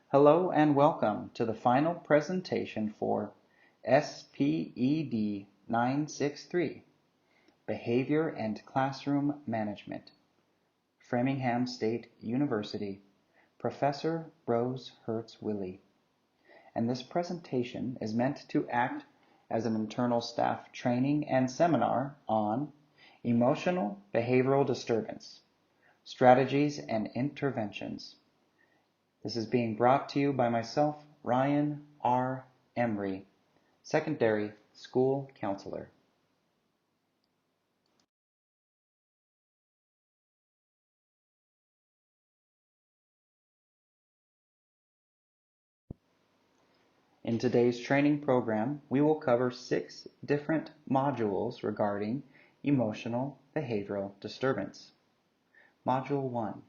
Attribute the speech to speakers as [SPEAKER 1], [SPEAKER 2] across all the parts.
[SPEAKER 1] Hello and welcome to the final presentation for SPED 963, Behavior and Classroom Management, Framingham State University, Professor Rose Hertz-Willie. And this presentation is meant to act as an internal staff training and seminar on emotional behavioral disturbance, strategies and interventions. This is being brought to you by myself, Ryan R. Emry, Secondary School Counselor. In today's training program, we will cover 6 different modules regarding emotional behavioral disturbance. Module 1.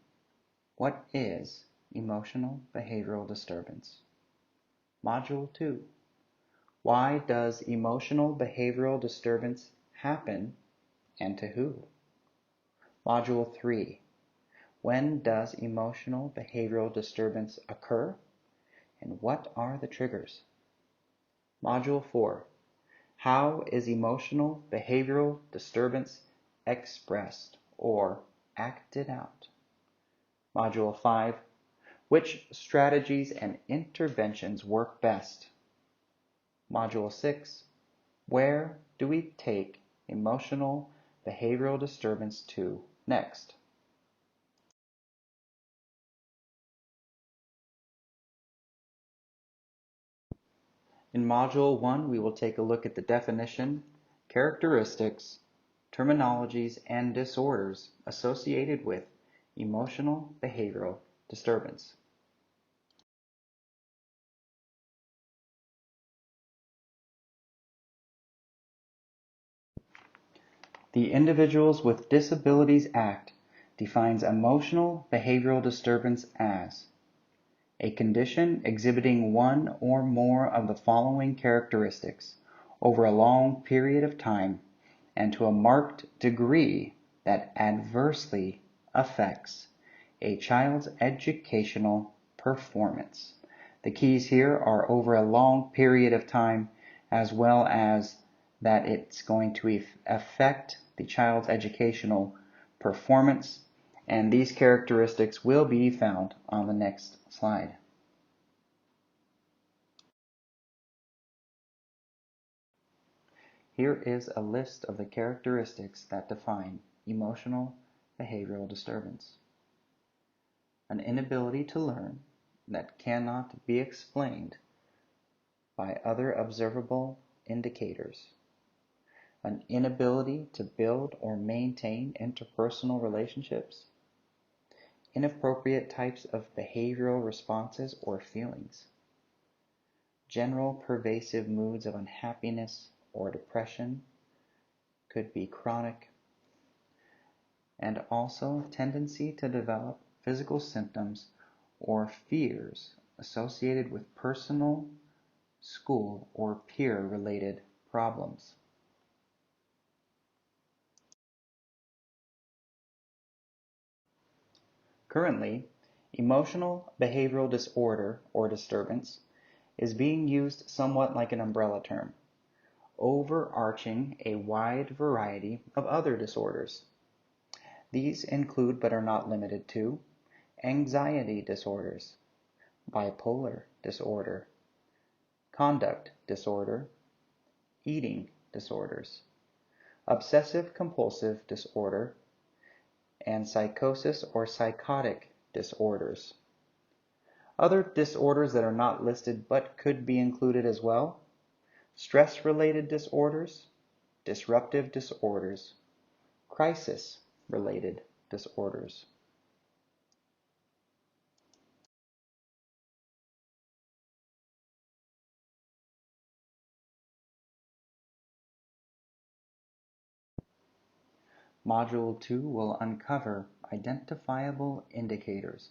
[SPEAKER 1] What is emotional behavioral disturbance? Module 2. Why does emotional behavioral disturbance happen and to who? Module 3. When does emotional behavioral disturbance occur, and what are the triggers? Module 4. How is emotional behavioral disturbance expressed or acted out? Module 5. Which strategies and interventions work best? Module 6. Where do we take emotional behavioral disturbance to next? In Module 1, we will take a look at the definition, characteristics, terminologies, and disorders associated with emotional behavioral disturbance. The Individuals with Disabilities Act defines emotional behavioral disturbance as a condition exhibiting one or more of the following characteristics over a long period of time and to a marked degree that adversely affects a child's educational performance. The keys here are over a long period of time, as well as that it's going to affect the child's educational performance, and these characteristics will be found on the next slide. Here is a list of the characteristics that define emotional behavioral disturbance. An inability to learn that cannot be explained by other observable indicators. An inability to build or maintain interpersonal relationships. Inappropriate types of behavioral responses or feelings. General pervasive moods of unhappiness or depression, could be chronic, and also tendency to develop physical symptoms or fears associated with personal, school, or peer-related problems. Currently, emotional behavioral disorder or disturbance is being used somewhat like an umbrella term, overarching a wide variety of other disorders. These include but are not limited to anxiety disorders, bipolar disorder, conduct disorder, eating disorders, obsessive-compulsive disorder, and psychosis or psychotic disorders. Other disorders that are not listed but could be included as well: stress-related disorders, disruptive disorders, crisis-related disorders. Module 2 will uncover identifiable indicators,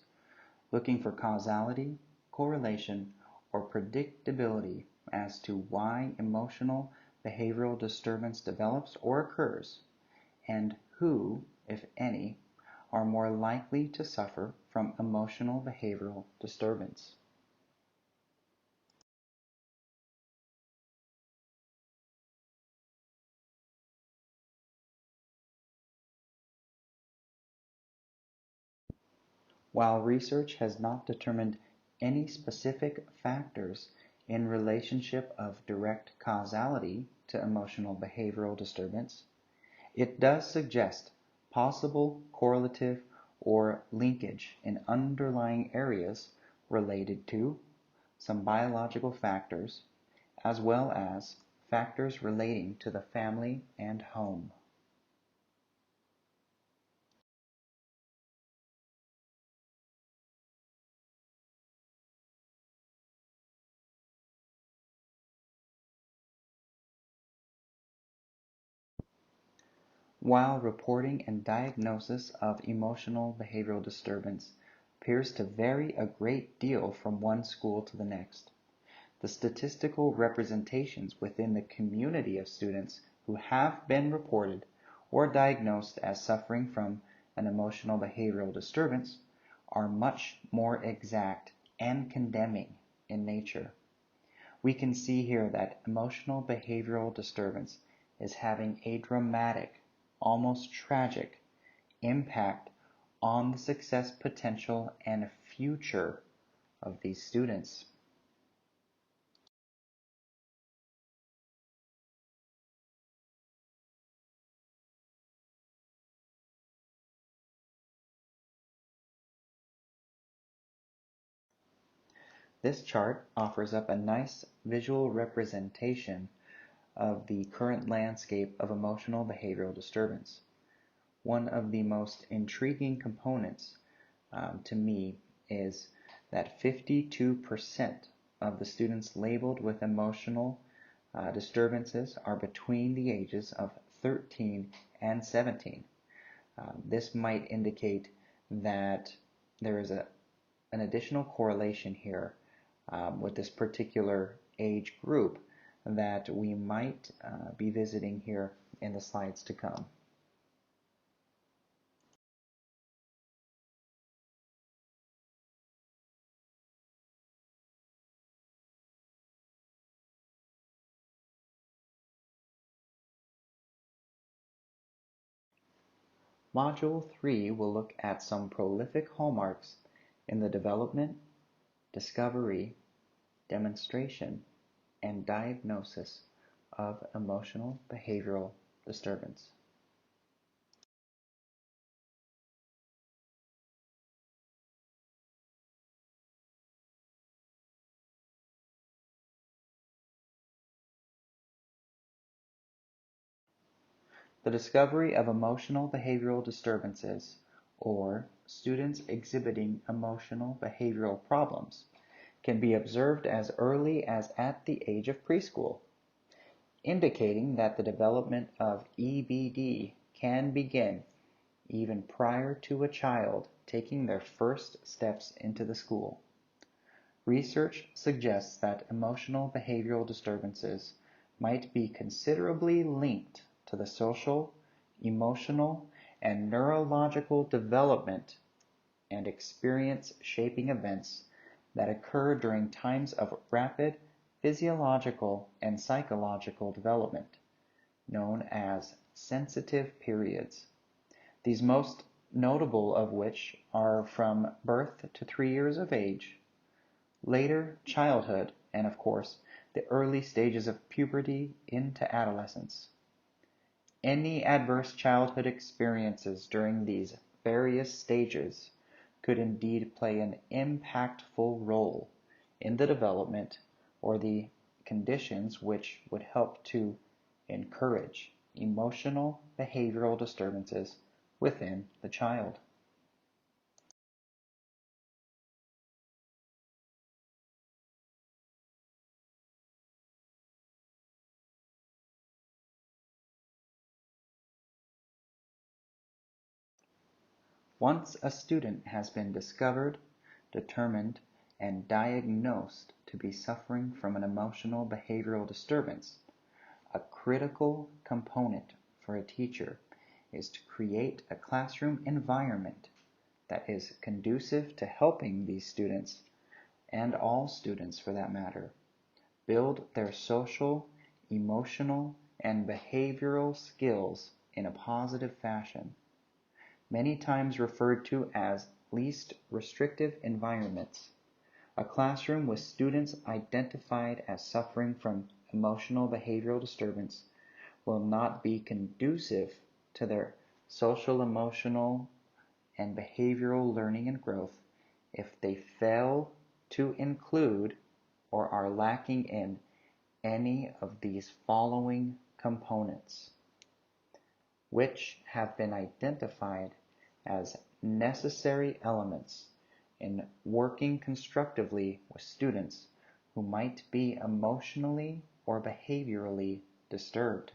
[SPEAKER 1] looking for causality, correlation, or predictability as to why emotional behavioral disturbance develops or occurs, and who, if any, are more likely to suffer from emotional behavioral disturbance. While research has not determined any specific factors in relationship of direct causality to emotional behavioral disturbance, it does suggest possible correlative or linkage in underlying areas related to some biological factors, as well as factors relating to the family and home. While reporting and diagnosis of emotional behavioral disturbance appears to vary a great deal from one school to the next, the statistical representations within the community of students who have been reported or diagnosed as suffering from an emotional behavioral disturbance are much more exact and condemning in nature. We can see here that emotional behavioral disturbance is having a dramatic, almost tragic, impact on the success potential and future of these students. This chart offers up a nice visual representation of the current landscape of emotional behavioral disturbance. One of the most intriguing components to me is that 52% of the students labeled with emotional disturbances are between the ages of 13 and 17. This might indicate that there is an additional correlation here with this particular age group that we might be visiting here in the slides to come. Module 3 will look at some prolific hallmarks in the development, discovery, demonstration, and diagnosis of emotional behavioral disturbance. The discovery of emotional behavioral disturbances, or students exhibiting emotional behavioral problems, can be observed as early as at the age of preschool, indicating that the development of EBD can begin even prior to a child taking their first steps into the school. Research suggests that emotional behavioral disturbances might be considerably linked to the social, emotional, and neurological development and experience-shaping events that occur during times of rapid physiological and psychological development, known as sensitive periods. These most notable of which are from birth to 3 years of age, later childhood, and of course, the early stages of puberty into adolescence. Any adverse childhood experiences during these various stages could indeed play an impactful role in the development or the conditions which would help to encourage emotional behavioral disturbances within the child. Once a student has been discovered, determined, and diagnosed to be suffering from an emotional behavioral disturbance, a critical component for a teacher is to create a classroom environment that is conducive to helping these students, and all students for that matter, build their social, emotional, and behavioral skills in a positive fashion, many times referred to as least restrictive environments. A classroom with students identified as suffering from emotional behavioral disturbance will not be conducive to their social, emotional, and behavioral learning and growth if they fail to include or are lacking in any of these following components, which have been identified as necessary elements in working constructively with students who might be emotionally or behaviorally disturbed.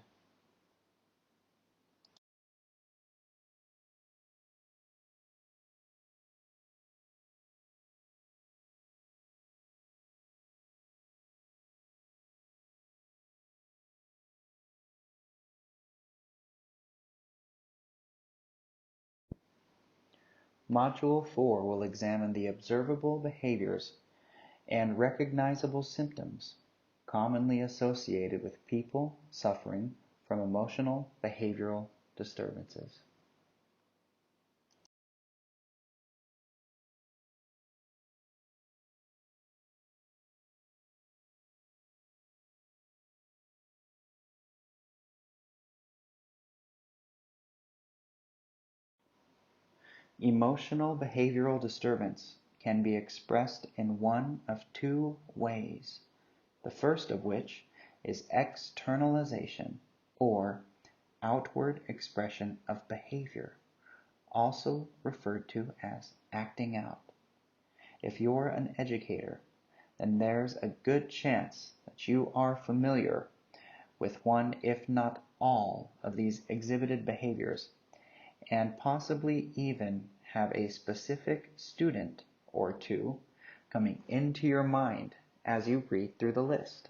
[SPEAKER 1] Module 4 will examine the observable behaviors and recognizable symptoms commonly associated with people suffering from emotional behavioral disturbances. Emotional behavioral disturbance can be expressed in one of two ways, the first of which is externalization, or outward expression of behavior, also referred to as acting out. If you're an educator, then there's a good chance that you are familiar with one, if not all, of these exhibited behaviors, and possibly even have a specific student or two coming into your mind as you read through the list.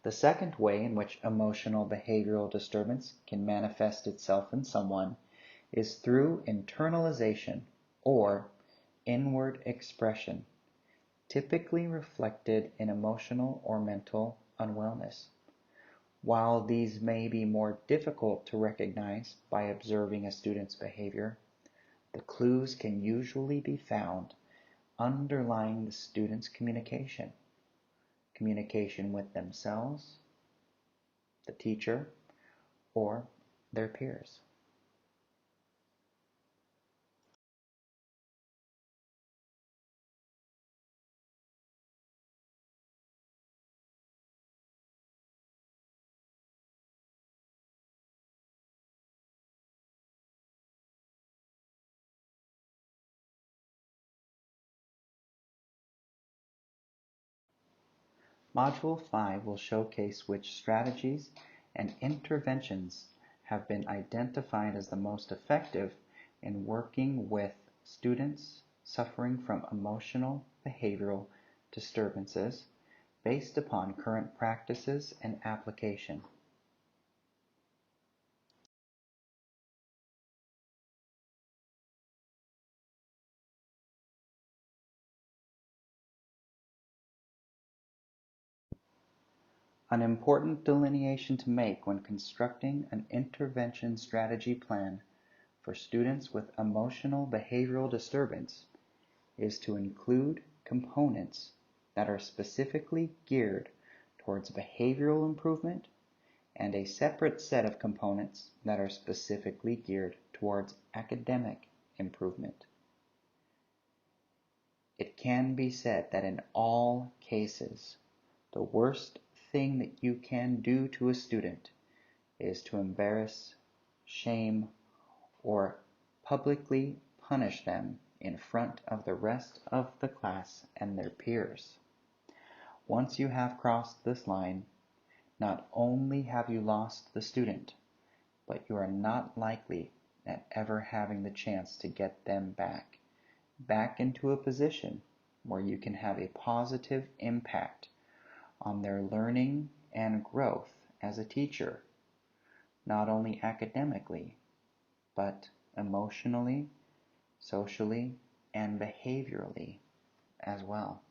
[SPEAKER 1] The second way in which emotional behavioral disturbance can manifest itself in someone is through internalization, or inward expression, typically reflected in emotional or mental unwellness. While these may be more difficult to recognize by observing a student's behavior, the clues can usually be found underlying the student's communication with themselves, the teacher, or their peers. Module 5 will showcase which strategies and interventions have been identified as the most effective in working with students suffering from emotional behavioral disturbances based upon current practices and application. An important delineation to make when constructing an intervention strategy plan for students with emotional behavioral disturbance is to include components that are specifically geared towards behavioral improvement and a separate set of components that are specifically geared towards academic improvement. It can be said that in all cases, the worst thing that you can do to a student is to embarrass, shame, or publicly punish them in front of the rest of the class and their peers. Once you have crossed this line, not only have you lost the student, but you are not likely at ever having the chance to get them back into a position where you can have a positive impact on their learning and growth as a teacher, not only academically, but emotionally, socially, and behaviorally as well.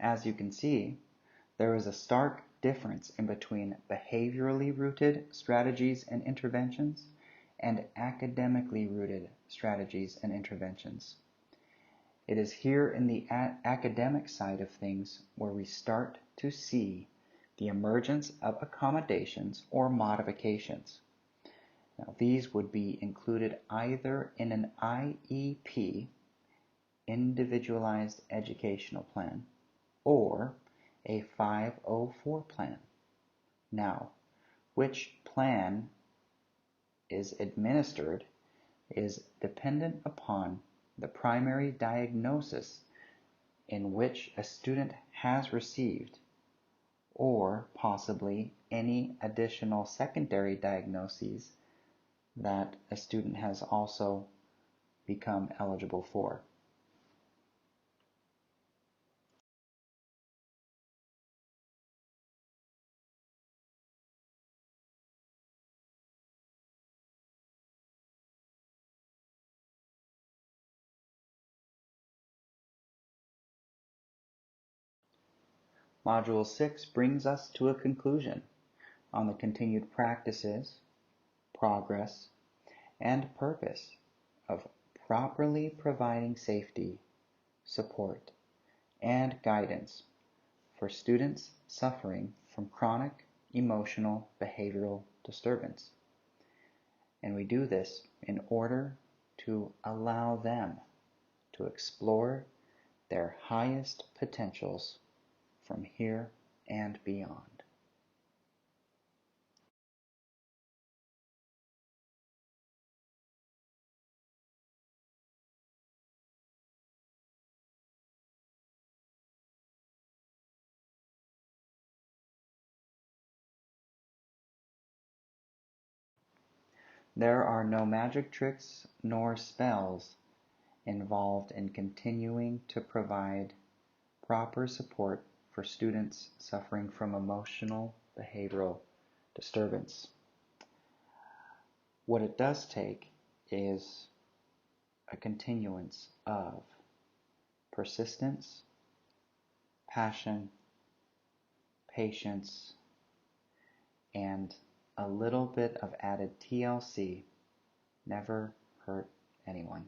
[SPEAKER 1] As you can see, there is a stark difference in between behaviorally rooted strategies and interventions and academically rooted strategies and interventions. It is here in the academic side of things where we start to see the emergence of accommodations or modifications. Now, these would be included either in an IEP, Individualized Educational Plan, or a 504 plan. Now, which plan is administered is dependent upon the primary diagnosis in which a student has received, or possibly any additional secondary diagnoses that a student has also become eligible for. Module 6 brings us to a conclusion on the continued practices, progress, and purpose of properly providing safety, support, and guidance for students suffering from chronic emotional behavioral disturbance. And we do this in order to allow them to explore their highest potentials from here and beyond. There are no magic tricks nor spells involved in continuing to provide proper support for students suffering from emotional behavioral disturbance. What it does take is a continuance of persistence, passion, patience, and a little bit of added TLC. Never hurt anyone.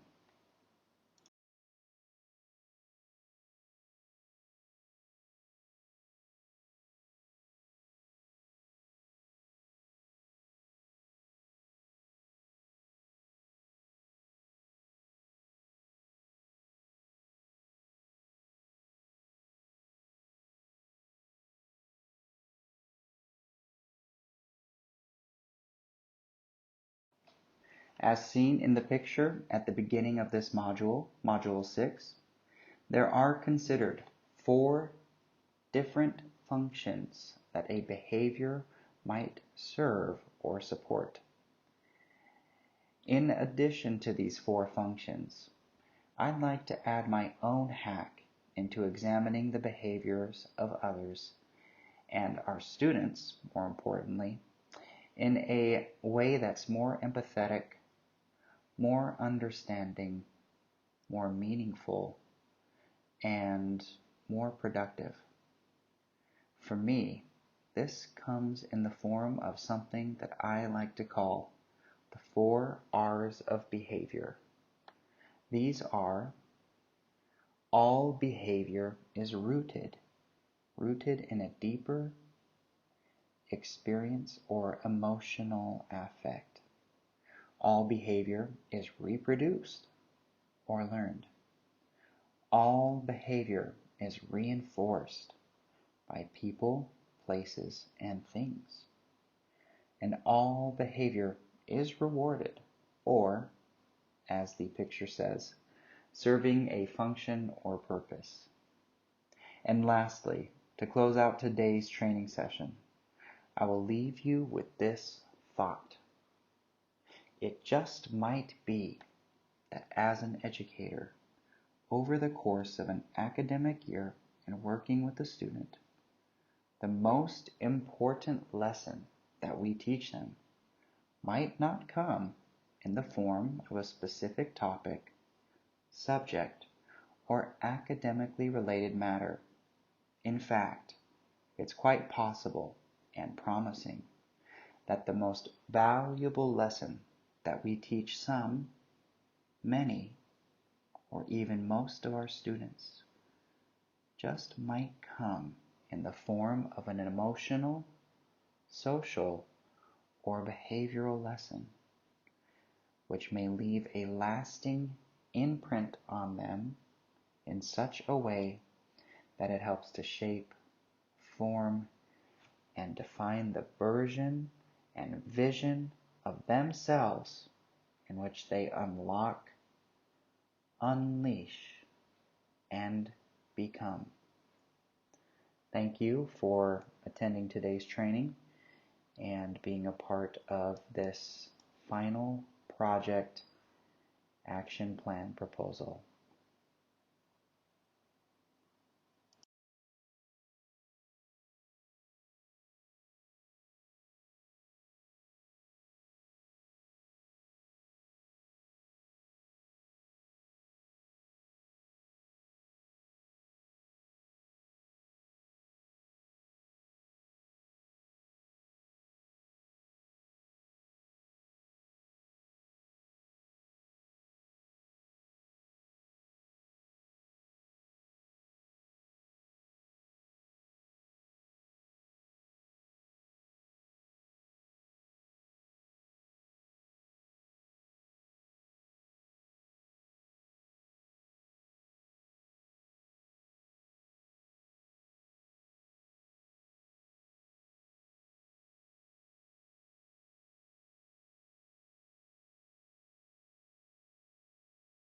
[SPEAKER 1] As seen in the picture at the beginning of this module, Module 6, there are considered 4 different functions that a behavior might serve or support. In addition to these 4 functions, I'd like to add my own hack into examining the behaviors of others and our students, more importantly, in a way that's more empathetic, more understanding, more meaningful, and more productive. For me, this comes in the form of something that I like to call the 4 R's of behavior. These are: all behavior is rooted in a deeper experience or emotional affect. All behavior is reproduced or learned. All behavior is reinforced by people, places, and things. And all behavior is rewarded or as the picture says, serving a function or purpose. And lastly, to close out today's training session, I will leave you with this thought. It just might be that as an educator, over the course of an academic year and working with a student, the most important lesson that we teach them might not come in the form of a specific topic, subject, or academically related matter. In fact, it's quite possible and promising that the most valuable lesson that we teach some, many, or even most of our students just might come in the form of an emotional, social, or behavioral lesson, which may leave a lasting imprint on them in such a way that it helps to shape, form, and define the version and vision of themselves in which they unlock, unleash, and become. Thank you for attending today's training and being a part of this final project action plan proposal.